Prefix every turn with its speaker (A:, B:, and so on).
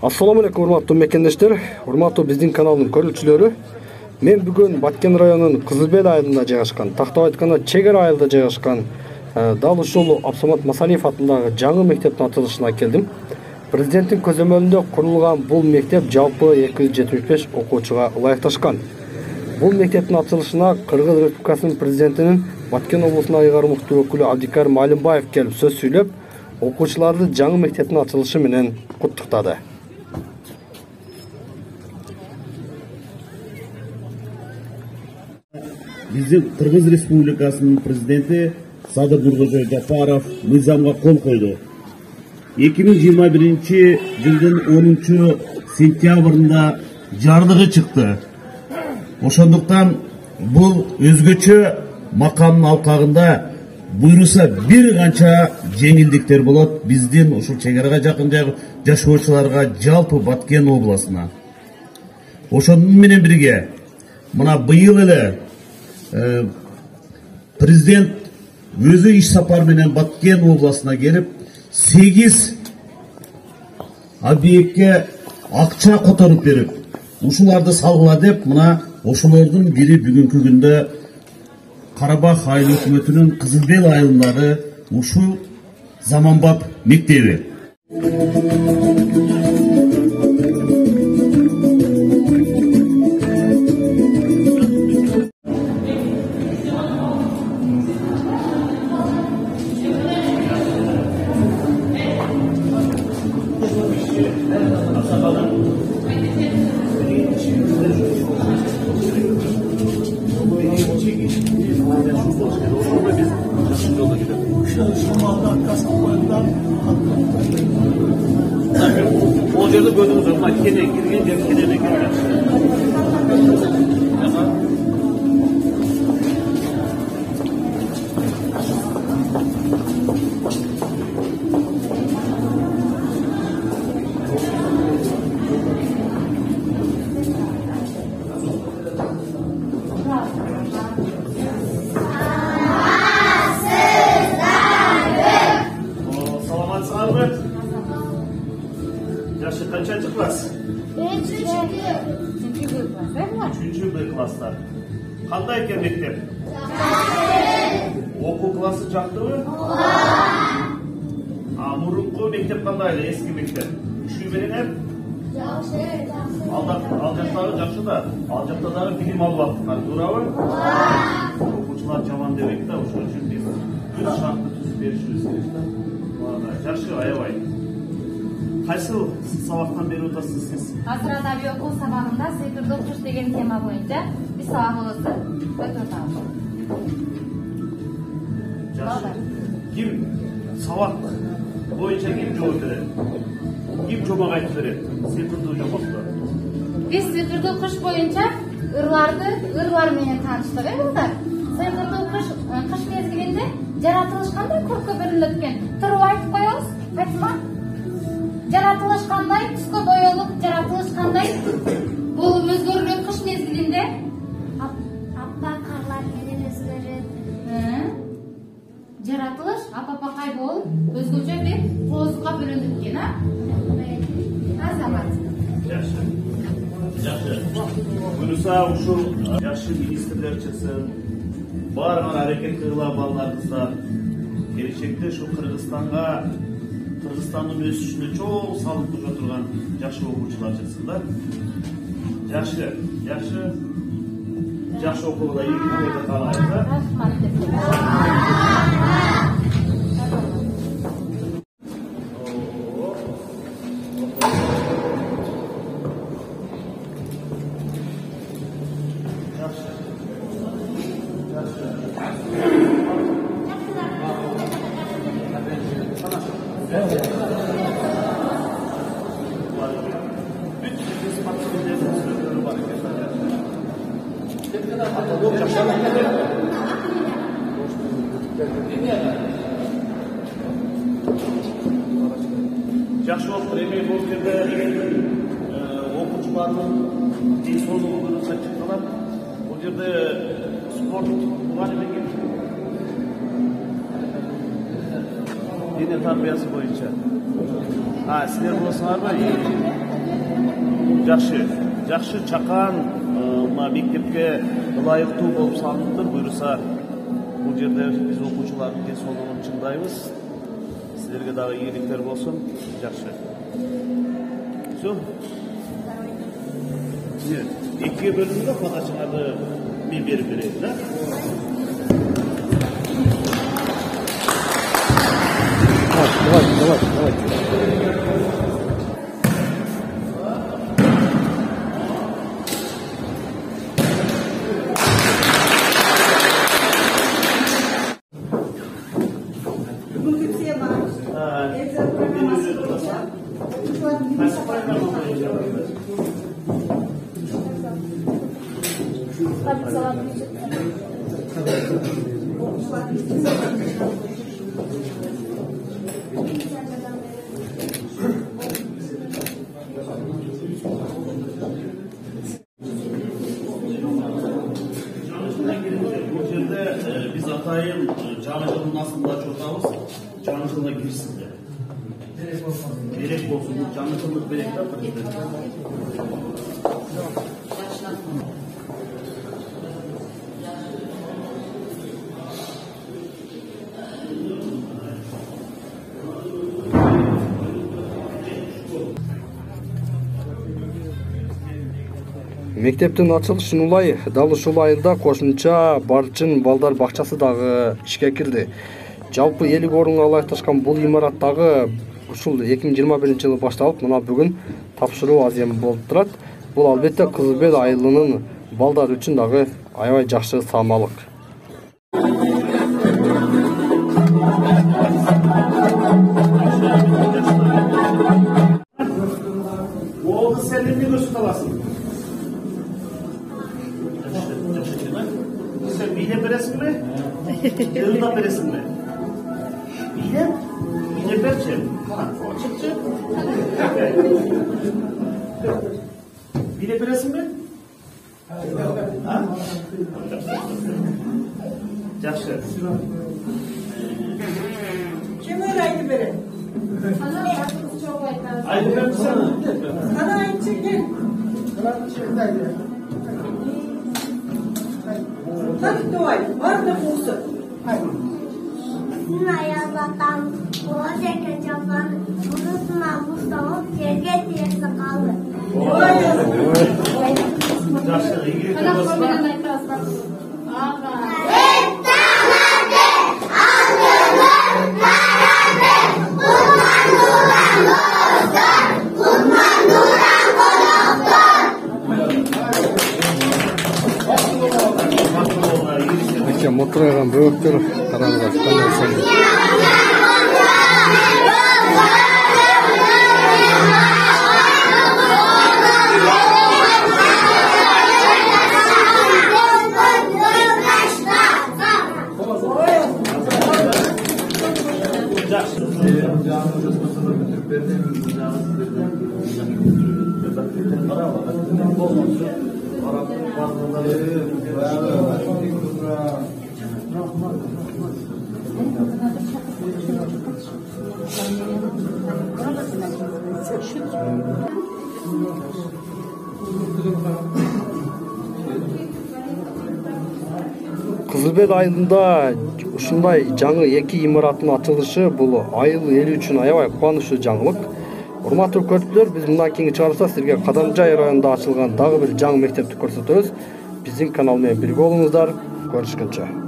A: Assalamu alaikum урматтуу мекендештер, урматтуу биздин каналдын көрүүчүлөрү. Мен бүгүн Баткен районунун Кызылбел айылында жайгашкан, тактап айтканда Чегер айылда жайгашкан дал ушул Абсамат Масалиев атындагы жаңы мектептин ачылышына келдим. Президенттин көзөмөлүндө курулган бул мектеп жалпы 275 окуучуга ылайыкташкан. Бул мектептин ачылышына Кыргыз Республикасынын президентинин Баткен облусуна ыйгарым уктуу өкүлү Абдикарим Алимбаев келип сөз сүйлөп, окуучуларды жаңы мектептин ачылышы менен куттуктады.
B: Биздин Кыргыз Республикасынын президенти Садыр Нуркожой Жапаров мыйзамга кол койду. 2021 жылдын 10 сентябрында жарлыгы чыкты. Ошондуктан бул өзгөчө макамдын алкагында буйруса бир канча жеңилдиктер болот биздин ушул чегерага жакын жашоочуларга жалпы Баткен областына. Ошондун менен бирге мына быйыл эле президент өзү иш сапар менен Баткен областына келип 8 объектке акча которуп берип, ушуларды салгыла деп, мына ошолордун бири бүгүнкү күндө Карабах айыл өкмөтүнүн Кызылбел айылындагы ушул заманбап мектеби.
C: O yerde gördüğünüz zaman kene girgen yer kenene girgen. Yaşı kaçıncı klas? 3. klaslar. Qanday ekan mektep? Oku klası jaktыбы? Murunqu mektep qanday эле, eski mektep? Күчүү менен эп? Алжактагы жакшы да, алжакта дагы билим алып аткандар, туурабы? Окуучулар жаман дебек да, ошол үчүн биз өз шартты түзүп беришибиз керек да. Жакшы, аябай. Кайсыл сабактан берип атасыз сиз?
D: Азыр адабий окуу сабагында сыйкырды окуш деген тема боюнча биз сабагыбызды өтүп атабыз.
C: Жакшы. Ким сабак боюнча ким жооп берет? Ким жомок айтып берет? Сыйкырдуу жомокту.
D: Биз сыйкырды окуш боюнча ырлар менен тааныштык, балдар. Сыйкырды окуш кыш мезгилинде жаратылыш кандай көркө бөлүнөт экен? Туруп айтып коебуз, Фатима? Жаратылыш кандай, түскө боелуп, жаратылыш кандай? Бул өзгөрүлөт кыш мезгилинде.
E: Аппак карлар менен өзгөрөт.
D: Жаратылыш апапакай болуп, өзгөчө бир коозукка бөлүнөт экен, Азамат.
C: Жакшы. Жакшы. Буюрса ушул жакшы министрлер чыксын, баарына аракет кылгыла балдарыбыздар. Келечекте ушу Кыргызстандын өсүшүнө чоң салым кошо турган жакшы окуучулар чыксын да. Жакшы окугула ийгиликтерди каалайбыз да. Жакшы болуп эми бул жерде окуучулардын ден соолугу чыккалат. Бул жерде спорт мугалими дене тарбиясы боюнча Сіздер болсаңар ба, жақшы чакан мына мектепке ылайыктуу болуп салыныптыр. Буюрса, бул жерде биз окуучулардын денсаулыгын чыңдайбыз. Сіздерге дагы ийгиликтер болсун. Жакшы. Все. Экиге бөлүнгүлө подачаңарды мен берип берейин, да?
A: Давай.
F: Бүгінгі тема экзамен программасы бойынша
C: Бұл жерде біз атайын жаңы жылдың астында жотабыз, жаңы жылға кірсіңдер. Берек болсын, жаңы жылдық берек та президент.
A: Мектептин ачылышын улай дал ушул айылда кошумча Барчын балдар бакчасы дагы ишке кирди. Жалпы 50 орунга ылайыкташкан бул имарат дагы ушул 2021-жылы башталып, мына бүгүн тапшыруу азем болуп турат. Бул албетте Кызылбел айылынын балдар үчүн дагы аябай жакшы саамалык.
C: Oldu sen ne diyorsun alasın? Sen mide beresin mi? Yılda beresin mi? Mide? Mide berçem. Çıkçı? Mide beresin mi? Ha? Yaxşı.
F: kim öğrendi beni?
C: Ayrı ver sana.
F: Sana ait çekin. Hadi Doğay, var mı bulsun?
E: Sizin ayazlatan olacak hesaplar unutma Mustafa Serget diyesi kaldı.
F: Doğay yazın.
C: Yaxşı. İyi
D: Ana
C: ki
A: Мотурайган бөбөктөр караңыздар кандай сәнді. Кызылбел айылында ушундай жаңы эки имараттын ачылышы бул айыл эли үчүн аябай кубанычтуу жаңылык. Урматтуу көрүүчүлөр, биз мындан кийинки чыгарылышта силерге Кадамжай районунда ачылган дагы бир жаңы мектепти көрсөтөбүз. Биздин канал менен бирге болуңуздар. Көрүшкөнчө.